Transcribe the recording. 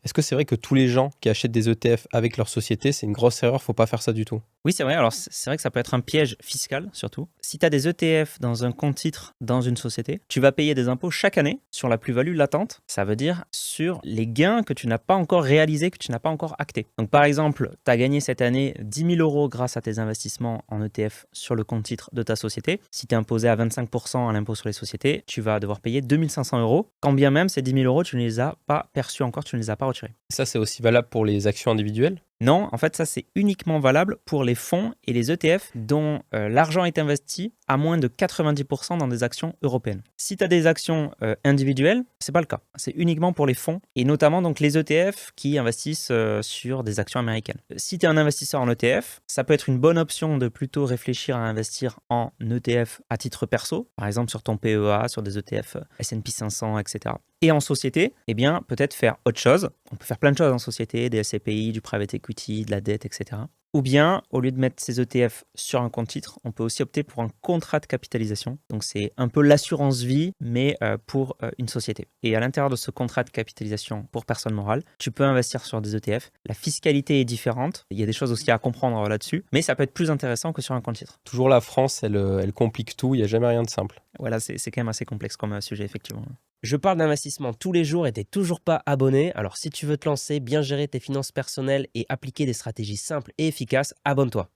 Est-ce que c'est vrai que tous les gens qui achètent des ETF avec leur société, c'est une grosse erreur, faut pas faire ça du tout? Oui, c'est vrai. Alors, c'est vrai que ça peut être un piège fiscal, surtout. Si tu as des ETF dans un compte titre dans une société, tu vas payer des impôts chaque année sur la plus-value latente. Ça veut dire sur les gains que tu n'as pas encore réalisés, que tu n'as pas encore actés. Donc, par exemple, tu as gagné cette année 10 000 euros grâce à tes investissements en ETF sur le compte titre de ta société. Si tu es imposé à 25% à l'impôt sur les sociétés, tu vas devoir payer 2 500 euros, quand bien même ces 10 000 euros, tu ne les as pas perçus encore, tu ne les as pas retirés. Ça, c'est aussi valable pour les actions individuelles? Non, en fait, ça, c'est uniquement valable pour les fonds et les ETF dont l'argent est investi à moins de 90% dans des actions européennes. Si tu as des actions individuelles, c'est pas le cas. C'est uniquement pour les fonds et notamment donc les ETF qui investissent sur des actions américaines. Si tu es un investisseur en ETF, ça peut être une bonne option de plutôt réfléchir à investir en ETF à titre perso, par exemple sur ton PEA, sur des ETF S&P 500, etc. Et en société, eh bien, peut-être faire autre chose. On peut faire plein de choses en société, des SCPI, du private equity, de la dette, etc. Ou bien, au lieu de mettre ces ETF sur un compte titre, on peut aussi opter pour un contrat de capitalisation. Donc, c'est un peu l'assurance vie, mais pour une société. Et à l'intérieur de ce contrat de capitalisation pour personne morale, tu peux investir sur des ETF. La fiscalité est différente. Il y a des choses aussi à comprendre là-dessus, mais ça peut être plus intéressant que sur un compte titre. Toujours la France, elle complique tout, il n'y a jamais rien de simple. Voilà, c'est quand même assez complexe comme sujet, effectivement. Je parle d'investissement tous les jours et t'es toujours pas abonné. Alors si tu veux te lancer, bien gérer tes finances personnelles et appliquer des stratégies simples et efficaces, abonne-toi.